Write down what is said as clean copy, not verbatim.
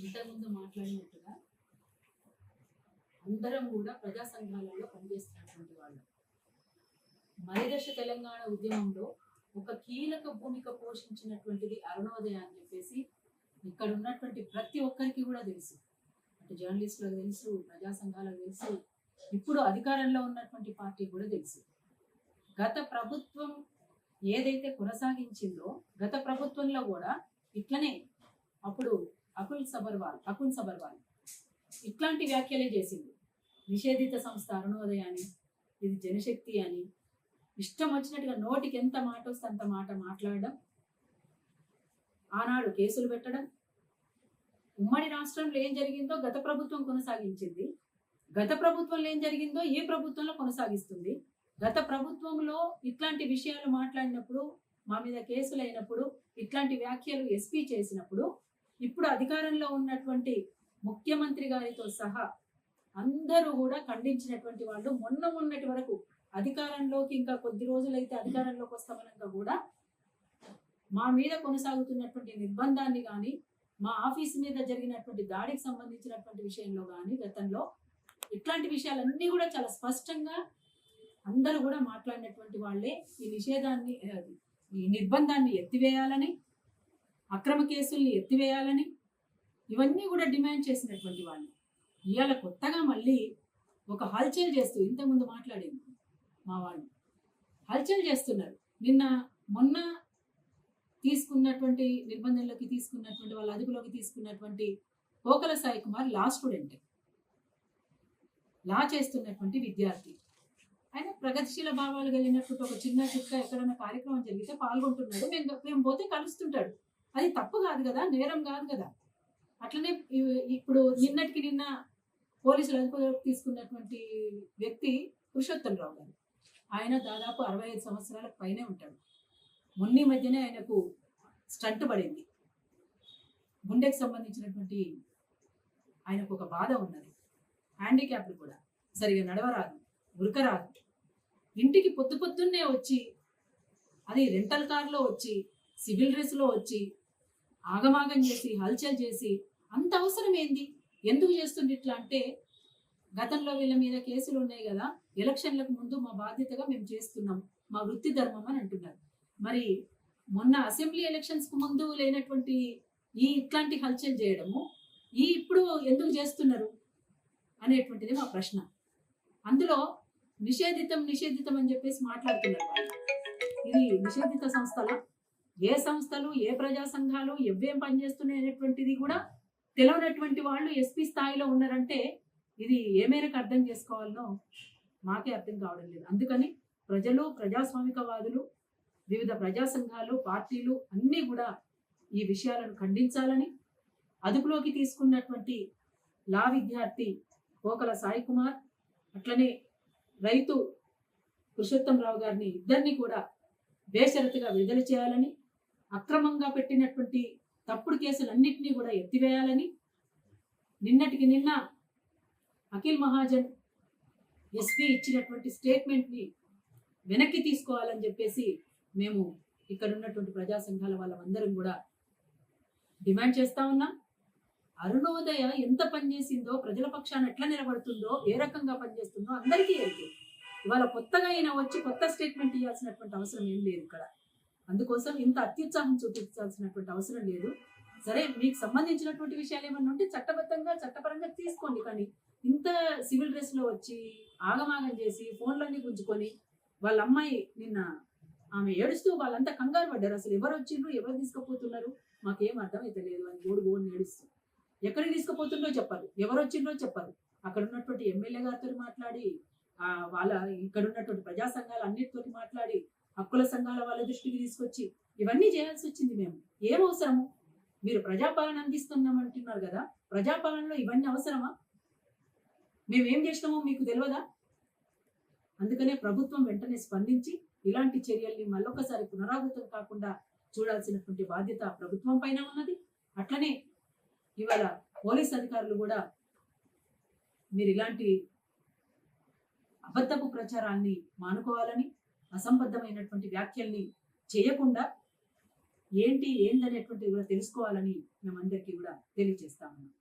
ఇంతకుముందు మాట్లాడినట్టుగా అందరం కూడా ప్రజా సంఘాలలో పనిచేస్తున్నటువంటి వాళ్ళు. మలిదశ తెలంగాణ ఉద్యమంలో ఒక కీలక భూమిక పోషించినటువంటిది అరుణోదయ అని చెప్పేసి ఇక్కడ ఉన్నటువంటి ప్రతి ఒక్కరికి కూడా తెలుసు. అంటే జర్నలిస్టులకు తెలుసు, ప్రజా సంఘాలకు తెలుసు, ఇప్పుడు అధికారంలో ఉన్నటువంటి పార్టీ కూడా తెలుసు. గత ప్రభుత్వం ఏదైతే కొనసాగించిందో గత ప్రభుత్వంలో కూడా ఇట్లనే అప్పుడు అకుల్ సబర్వాల్ ఇట్లాంటి వ్యాఖ్యలే చేసింది. నిషేధిత సంస్థ అరుణోదయ అని, ఇది జనశక్తి అని ఇష్టం వచ్చినట్టుగా నోటికి ఎంత మాట వస్తే అంత మాట మాట్లాడడం, ఆనాడు కేసులు పెట్టడం. ఉమ్మడి రాష్ట్రంలో ఏం జరిగిందో గత ప్రభుత్వం కొనసాగించింది, గత ప్రభుత్వంలో ఏం జరిగిందో ఏ ప్రభుత్వంలో కొనసాగిస్తుంది. గత ప్రభుత్వంలో ఇట్లాంటి విషయాలు మాట్లాడినప్పుడు, మా మీద కేసులు అయినప్పుడు, ఇట్లాంటి వ్యాఖ్యలు ఎస్పీ చేసినప్పుడు, ఇప్పుడు అధికారంలో ఉన్నటువంటి ముఖ్యమంత్రి గారితో సహా అందరూ కూడా ఖండించినటువంటి వాళ్ళు. మొన్నటి వరకు అధికారంలోకి ఇంకా కొద్ది రోజులైతే అధికారంలోకి వస్తామనగా కూడా మా మీద కొనసాగుతున్నటువంటి నిర్బంధాన్ని కానీ, మా ఆఫీస్ మీద జరిగినటువంటి దాడికి సంబంధించినటువంటి విషయంలో కానీ గతంలో ఇట్లాంటి విషయాలన్నీ కూడా చాలా స్పష్టంగా అందరూ కూడా మాట్లాడినటువంటి వాళ్ళే. ఈ నిషేధాన్ని, ఈ నిర్బంధాన్ని ఎత్తివేయాలని, అక్రమ కేసుల్ని ఎత్తివేయాలని ఇవన్నీ కూడా డిమాండ్ చేసినటువంటి వాళ్ళు. ఇవాళ కొత్తగా మళ్ళీ ఒక హల్చల్ చేస్తూ, ఇంతకుముందు మాట్లాడింది మా వాళ్ళు, హల్చల్ చేస్తున్నారు. మొన్న తీసుకున్నటువంటి నిర్బంధంలోకి తీసుకున్నటువంటి వాళ్ళ అదుపులోకి తీసుకున్నటువంటి కోకల సాయి కుమార్ లా స్టూడెంట్, లా చేస్తున్నటువంటి విద్యార్థి. ఆయన ప్రగతిశీల భావాలు కలిగినటువంటి ఒక చిన్న చుక్క ఎక్కడైనా కార్యక్రమం జరిగితే పాల్గొంటున్నాడు. మేము పోతే కలుస్తుంటాడు. అది తప్పు కాదు కదా, నేరం కాదు కదా. అట్లనే ఇప్పుడు నిన్న పోలీసులు అదుపులోకి తీసుకున్నటువంటి వ్యక్తి పురుషోత్తమరావు గారు, ఆయన దాదాపు 65 సంవత్సరాల పైనే ఉంటాడు. మొన్న మధ్యనే ఆయనకు స్టంట్ పడింది, గుండెకి సంబంధించినటువంటి ఆయనకు ఒక బాధ ఉన్నది, హ్యాండిక్యాప్డ్ కూడా, సరిగా నడవరాదు, ఉరకరాదు. ఇంటికి పొద్దున్నే వచ్చి, అది రెంటల్ కార్లో వచ్చి, సివిల్ డ్రెస్లో వచ్చి ఆగమాగం చేసి హల్చల్ చేసి, అంత అవసరం ఏంది? ఎందుకు చేస్తుంది ఇట్లా అంటే, గతంలో వీళ్ళ మీద కేసులు ఉన్నాయి కదా, ఎలక్షన్లకు ముందు మా బాధ్యతగా మేము చేస్తున్నాం, మా వృత్తి ధర్మం అని అంటున్నారు. మరి మొన్న అసెంబ్లీ ఎలక్షన్స్ కు ముందు లేనటువంటి ఇట్లాంటి హల్చల్ చేయడము ఇప్పుడు ఎందుకు చేస్తున్నారు అనేటువంటిది మా ప్రశ్న. అందులో నిషేధితం అని చెప్పేసి మాట్లాడుతున్నారు. ఇది నిషేధిత సంస్థల, ఏ సంస్థలు, ఏ ప్రజా సంఘాలు ఎవ్వేం పనిచేస్తున్నాయి అనేటువంటిది కూడా తెలియనటువంటి వాళ్ళు ఎస్పీ స్థాయిలో ఉన్నారంటే ఇది ఏ మేరకు అర్థం చేసుకోవాలనో మాకే అర్థం కావడం లేదు. అందుకని ప్రజలు, ప్రజాస్వామికవాదులు, వివిధ ప్రజా సంఘాలు, పార్టీలు అన్నీ కూడా ఈ విషయాలను ఖండించాలని, అదుపులోకి తీసుకున్నటువంటి లా విద్యార్థి కోకల సాయి కుమార్, అట్లనే రైతు పురుషోత్తమరావు గారిని, ఇద్దరిని కూడా బేషరతుగా విడుదల చేయాలని, అక్రమంగా పెట్టినటువంటి తప్పుడు కేసులన్నింటినీ కూడా ఎత్తివేయాలని, నిన్నటికి నిన్న అఖిల్ మహాజన్ ఎస్పీ ఇచ్చినటువంటి స్టేట్మెంట్ని వెనక్కి తీసుకోవాలని చెప్పేసి మేము ఇక్కడ ఉన్నటువంటి ప్రజా సంఘాల వాళ్ళందరం కూడా డిమాండ్ చేస్తా ఉన్నాం. అరుణోదయ ఎంత పనిచేసిందో, ప్రజల పక్షాన ఎట్లా నిలబడుతుందో, ఏ రకంగా పనిచేస్తుందో అందరికీ ఎరుకే. ఇవాళ కొత్తగా అయినా వచ్చి కొత్త స్టేట్మెంట్ ఇవ్వాల్సినటువంటి అవసరం ఏం లేదు ఇక్కడ. అందుకోసం ఇంత అత్యుత్సాహం చూపించాల్సినటువంటి అవసరం లేదు. సరే, మీకు సంబంధించినటువంటి విషయాలు ఏమన్నా ఉంటే చట్టబద్ధంగా, చట్టపరంగా తీసుకోండి. కానీ ఇంత సివిల్ డ్రెస్లో వచ్చి ఆగమాగం చేసి ఫోన్లన్నీ గుంజుకొని, వాళ్ళ అమ్మాయి నిన్న ఆమె ఏడుస్తూ వాళ్ళంతా కంగారు పడ్డారు. అసలు ఎవరు వచ్చిండ్రు, ఎవరు తీసుకుపోతున్నారు, మాకేం అర్థమైతే లేదు అని గోడు ఏడుస్తూ. ఎక్కడికి తీసుకుపోతుందో చెప్పారు, ఎవరు వచ్చిండ్రో చెప్పారు. అక్కడ ఉన్నటువంటి ఎమ్మెల్యే గారితో మాట్లాడి, వాళ్ళ ఇక్కడ ఉన్నటువంటి ప్రజా సంఘాలు అన్నిటితో మాట్లాడి, హక్కుల సంఘాల వాళ్ళ దృష్టికి తీసుకొచ్చి ఇవన్నీ చేయాల్సి వచ్చింది. మేము ఏం అవసరము? మీరు ప్రజాపాలన అందిస్తున్నాం అంటున్నారు కదా, ప్రజాపాలనలో ఇవన్నీ అవసరమా? మేమేం చేసినామో మీకు తెలియదా? అందుకనే ప్రభుత్వం వెంటనే స్పందించి ఇలాంటి చర్యల్ని మళ్ళొకసారి పునరావృతం కాకుండా చూడాల్సినటువంటి బాధ్యత ప్రభుత్వం పైన ఉన్నది. అట్లనే ఇవాళ పోలీస్ అధికారులు కూడా మీరు ఇలాంటి అబద్ధపు ప్రచారాన్ని మానుకోవాలని, అసంబద్ధమైనటువంటి వ్యాఖ్యల్ని చేయకుండా ఏంటి ఏందనేటువంటిది కూడా తెలుసుకోవాలని మేమందరికీ కూడా తెలియజేస్తా ఉన్నాం.